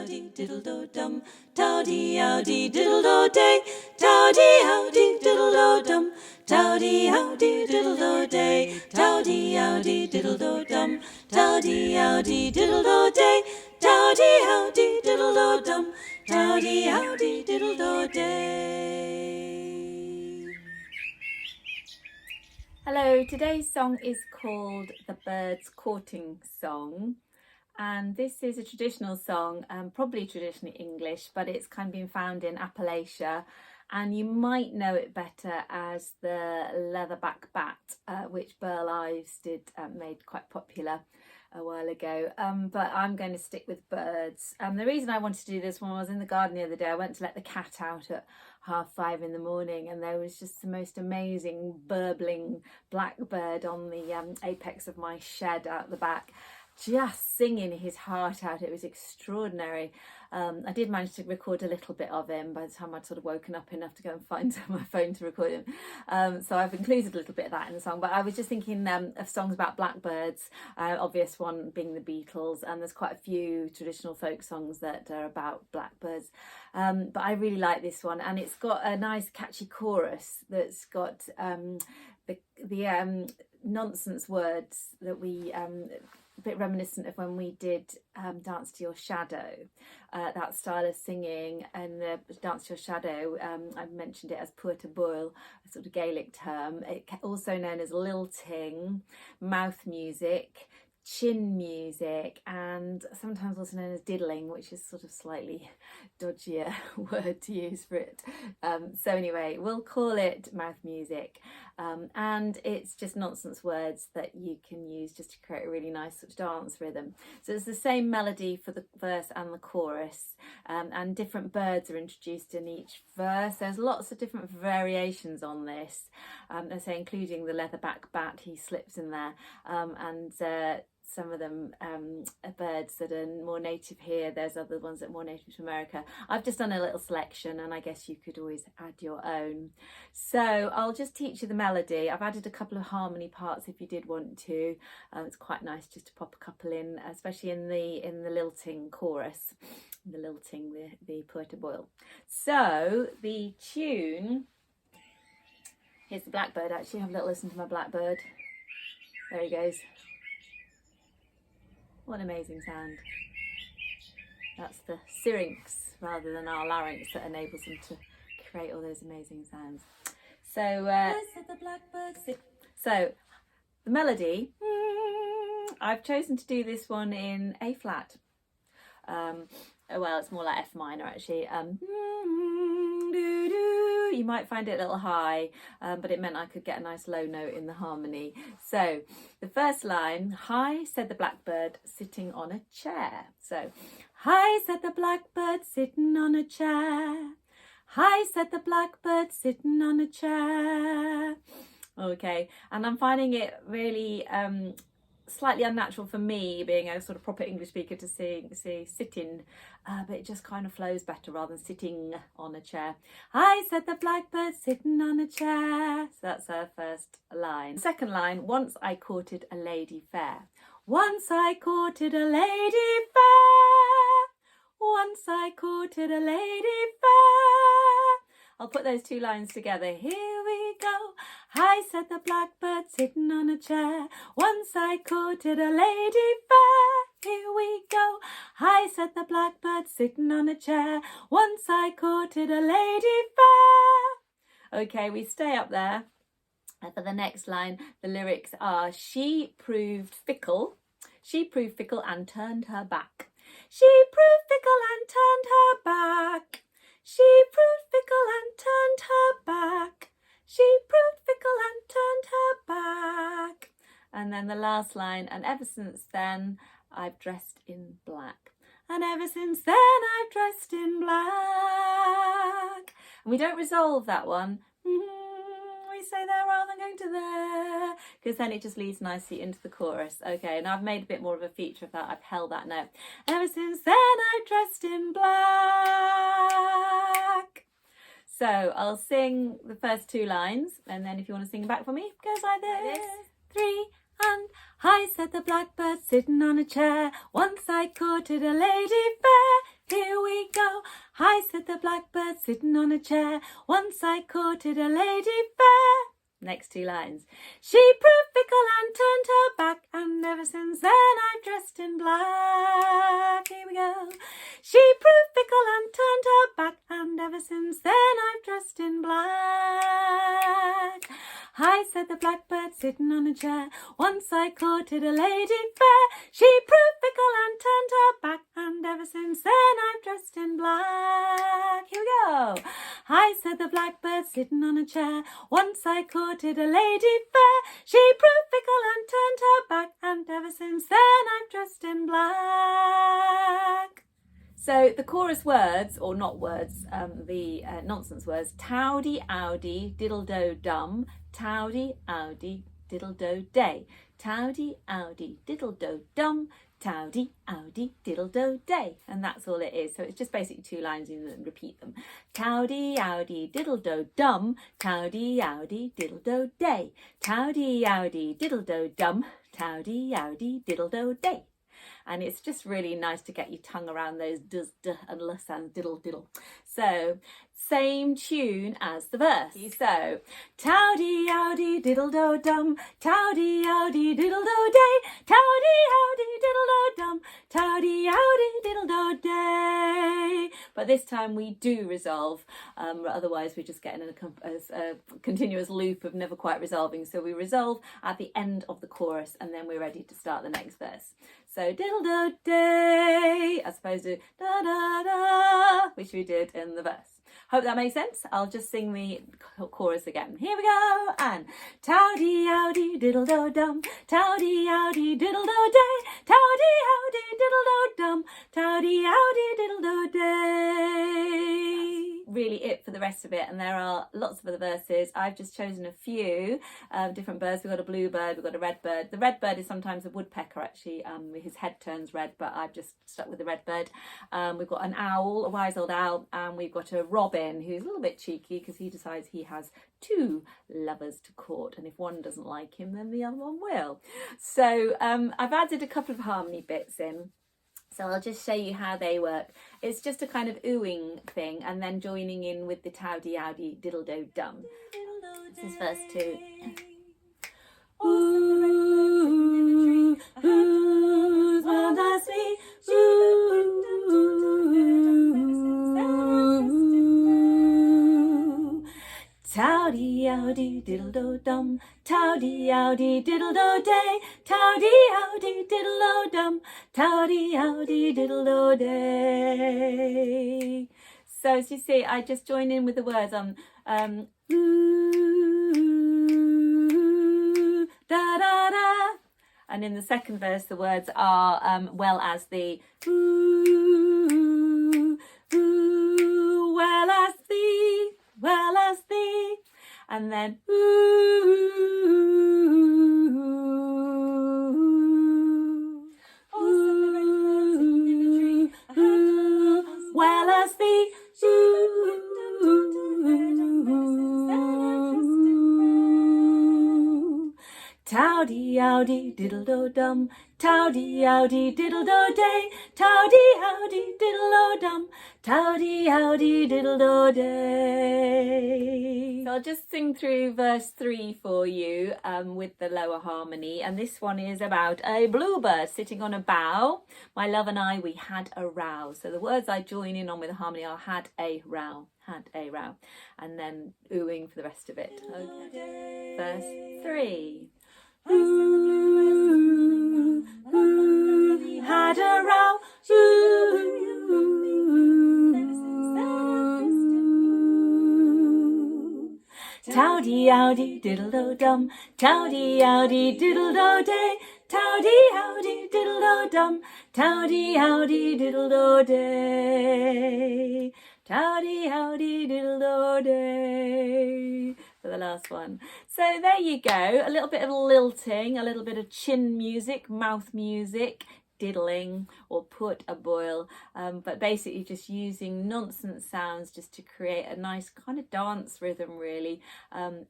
howdy diddle do dum, towdy howdy diddle do day, towdy howdy diddle do dum, towdy howdy diddle do day, towdy howdy diddle do dum, towdy howdy diddle do day, towdy howdy diddle do dum, towdy howdy diddle do day. Hello, today's song is called The Birds Courting Song, and this is a traditional song, probably traditionally English, but it's kind of been found in Appalachia, and you might know it better as the Leatherback Bat, which Burl Ives made quite popular a while ago, but I'm going to stick with birds. The reason I wanted to do this one was in the garden the other day. I went to let the cat out at 5:30 in the morning, and there was just the most amazing burbling blackbird on the apex of my shed out the back, just singing his heart out. It was extraordinary. I did manage to record a little bit of him by the time I'd sort of woken up enough to go and find my phone to record him. So I've included a little bit of that in the song, but I was just thinking of songs about blackbirds, obvious one being the Beatles, and there's quite a few traditional folk songs that are about blackbirds. But I really like this one, and it's got a nice catchy chorus that's got the nonsense words that we a bit reminiscent of when we did Dance to Your Shadow, that style of singing. And the Dance to Your Shadow, I've mentioned it as Puirta Búil, a sort of Gaelic term, also known as lilting, mouth music, chin music, and sometimes also known as diddling, which is sort of slightly dodgier word to use for it. So anyway, we'll call it mouth music, and it's just nonsense words that you can use just to create a really nice sort of dance rhythm. So it's the same melody for the verse and the chorus, and different birds are introduced in each verse. There's lots of different variations on this, I say including the leatherback bat, he slips in there, and some of them are birds that are more native here. There's other ones that are more native to America. I've just done a little selection, and I guess you could always add your own. So I'll just teach you the melody. I've added a couple of harmony parts if you did want to. It's quite nice just to pop a couple in, especially in the lilting chorus, the Puirta Búil. So the tune, here's the blackbird. Actually, have a little listen to my blackbird. There he goes. What an amazing sound. That's the syrinx rather than our larynx that enables them to create all those amazing sounds. So, so the melody, I've chosen to do this one in A flat. Well, it's more like F minor actually. You might find it a little high, but it meant I could get a nice low note in the harmony. So the first line, "Hi," said the blackbird sitting on a chair. So, "Hi," said the blackbird sitting on a chair. "Hi," said the blackbird sitting on a chair. Okay, and I'm finding it really slightly unnatural for me, being a sort of proper English speaker, to say sitting, but it just kind of flows better rather than sitting on a chair. "I," said the blackbird sitting on a chair. So that's our first line. Second line, "Once I courted a lady fair." Once I courted a lady fair. Once I courted a lady fair. I'll put those two lines together. Here we go. "Hi," said the blackbird sitting on a chair. Once I courted a lady fair. Here we go. "Hi," said the blackbird sitting on a chair. Once I courted a lady fair. Okay, we stay up there. For the next line, the lyrics are, "She proved fickle. She proved fickle and turned her back. She proved fickle and turned her back. She proved fickle and turned her back. She proved fickle and turned her back." And then the last line, "And ever since then I've dressed in black. And ever since then I've dressed in black." And we don't resolve that one. We say there rather than going to there, because then it just leads nicely into the chorus. Okay, and I've made a bit more of a feature of that. I've held that note. "Ever since then I've dressed in black." So I'll sing the first two lines, and then if you want to sing back for me, it goes like this. 3 and "Hi," said the blackbird sitting on a chair. Once I courted a lady fair. here we go. Hi, said the blackbird sitting on a chair. Once I courted a lady fair. Next two lines. She proved fickle and turned her back, and ever since then I've dressed in black. Here we go. She proved fickle and turned her back, and ever since then I've dressed in black. Hi, said the blackbird sitting on a chair. Once I courted a lady fair. She proved fickle and turned her back, and ever since then I've dressed in black. Here we go. Hi, said the blackbird sitting on a chair. Once I courted a lady fair. She proved fickle and turned her back, and ever since then I've dressed in black. So the chorus words, or not words, the nonsense words, towdy, owdy, diddle-do-dum, towdy, owdy, diddle-do-day, towdy, owdy, diddle-do-dum, towdy, owdy, diddle-do-day. And that's all it is. So it's just basically two lines and repeat them. Towdy, owdy, diddle-do-dum, towdy, owdy, diddle-do-day, towdy, owdy, diddle-do-dum, towdy, owdy, diddle-do-day. And it's just really nice to get your tongue around those does, duh, and la sounds, diddle, diddle. So, same tune as the verse. So, towdy, owdy, diddle, do, dum, towdy, owdy, diddle, do, day, towdy, owdy, diddle, do, dum, towdy, owdy, diddle, do, day. But this time we do resolve, otherwise we're just getting in a continuous loop of never quite resolving. So we resolve at the end of the chorus, and then we're ready to start the next verse. So diddle do day, as opposed to da da da, which we did in the verse. Hope that makes sense. I'll just sing the chorus again. Here we go. And towdy owdy diddle do dum, towdy owdy diddle do day, towdy owdy diddle do dum, towdy owdy diddle do day. Really it for the rest of it, and there are lots of other verses. I've just chosen a few different birds. We've got a bluebird, we've got a redbird. The redbird is sometimes a woodpecker actually, his head turns red, but I've just stuck with the redbird. We've got an owl, a wise old owl, and we've got a robin who's a little bit cheeky because he decides he has two lovers to court, and if one doesn't like him then the other one will. So I've added a couple of harmony bits in. So I'll just show you how they work. It's just a kind of oohing thing, and then joining in with the towdy owdy diddle do dum. This is verse 2. Ooh, who's one that's me? Ooh, towdy owdy diddle do dum, towdy owdy diddle do day, towdy owdy diddle do dum, towdy owdy diddle do day. So as you see, I just join in with the words on ooh, da da da, and in the second verse the words are well as the ooh, ooh, well as thee, well as thee, and then ooh, ooh, ooh, well as thee, ooh, towdy owdy diddle do dum, towdy owdy diddle do day, towdy owdy diddle do dum, towdy owdy diddle do day. So I'll just sing through verse 3 for you with the lower harmony, and this one is about a bluebird sitting on a bough. My love and I, we had a row. So the words I join in on with the harmony are had a row, had a row, and then oohing for the rest of it. Okay. Verse 3. Ooh, ooh, had a row, ooh. Towdy owdy diddle do dum, towdy owdy diddle do day, towdy owdy diddle do dum, towdy owdy diddle do day, towdy owdy diddle do day. For the last one. So there you go, a little bit of lilting, a little bit of chin music, mouth music, diddling, or put a boil, but basically just using nonsense sounds just to create a nice kind of dance rhythm really, and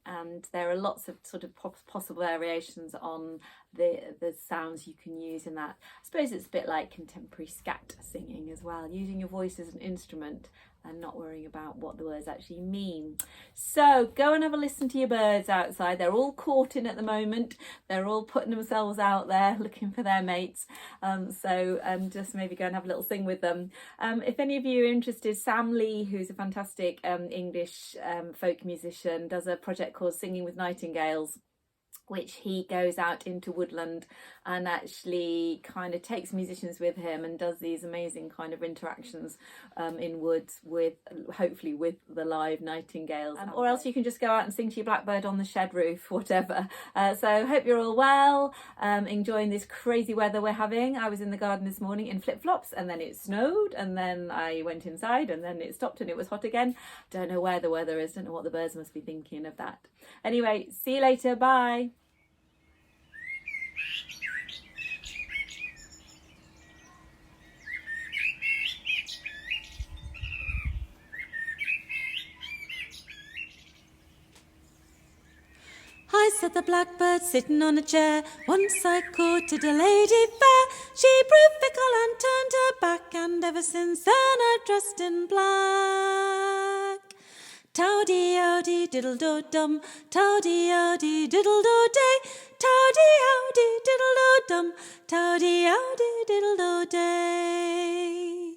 there are lots of sort of possible variations on the sounds you can use in that. I suppose it's a bit like contemporary scat singing as well, using your voice as an instrument and not worrying about what the words actually mean. So go and have a listen to your birds outside. They're all caught in at the moment. They're all putting themselves out there looking for their mates. So just maybe go and have a little sing with them. If any of you are interested, Sam Lee, who's a fantastic English folk musician, does a project called Singing with Nightingales, which he goes out into woodland and actually kind of takes musicians with him and does these amazing kind of interactions in woods with, hopefully with the live nightingales. Or else you can just go out and sing to your blackbird on the shed roof, whatever. So hope you're all well, enjoying this crazy weather we're having. I was in the garden this morning in flip-flops and then it snowed and then I went inside and then it stopped and it was hot again. Don't know where the weather is, don't know what the birds must be thinking of that. Anyway, see you later, bye. I said the blackbird sitting on a chair. Once I courted a lady fair. She proved fickle and turned her back, and ever since then I've dressed in black. Towdy-owdy diddle-do-dum, towdy-owdy diddle-do-day, towdy-owdy diddle-do-dum, towdy-owdy diddle-do-day.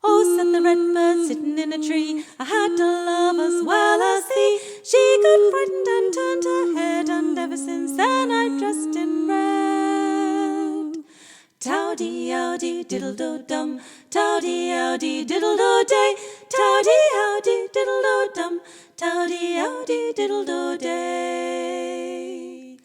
Oh, said the redbird sitting in a tree, I had to love as well as thee. She got frightened and turned her head, and ever since then I've dressed in red. Towdy-owdy diddle-do-dum, towdy-owdy diddle-do-day, towdy-owdy diddle-do-dum, towdy-owdy diddle-do-day.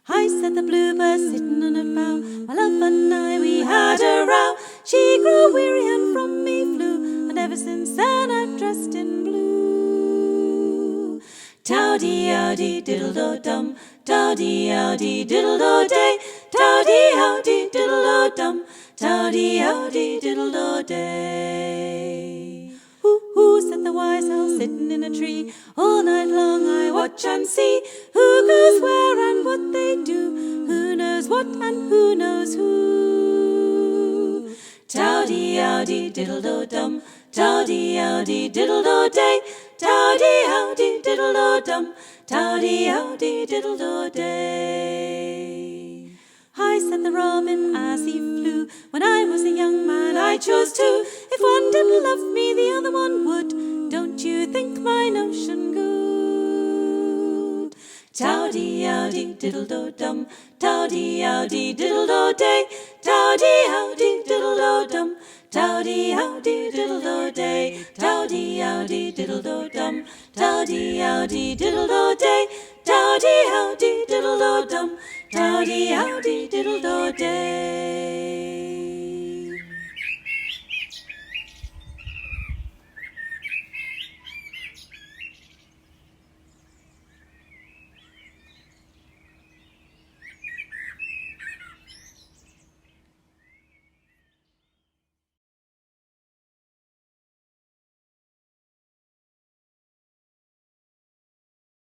I said the bluebird sitting on a bough, my love and I, we had a row. She grew weary and from me flew, and ever since then I've dressed in blue. Towdy-owdy diddle-do-dum, towdy-owdy diddle-do-day, towdy-owdy diddle-do-dum, towdy-owdy diddle-do-day. Hoo-hoo, said the wise owl sitting in a tree, all night long I watch and see who goes where and what they do, who knows what and who knows who. Towdy-owdy diddle-do-dum, towdy-owdy diddle-do-day, towdy-owdy diddle-do-dum, towdy-owdy diddle-do-day. I said the robin as he flew, when I was a young man I chose two. If one didn't love me, the other one would. Don't you think my notion good? Towdy-owdy diddle-do-dum, towdy-owdy diddle-do-day, towdy-owdy diddle-do-dum, towdy-owdy diddle-do-day, towdy-owdy diddle-do-dum, towdy-owdy diddle-do-day, towdy-owdy diddle-do-dum, towdy-owdy diddle-do-day.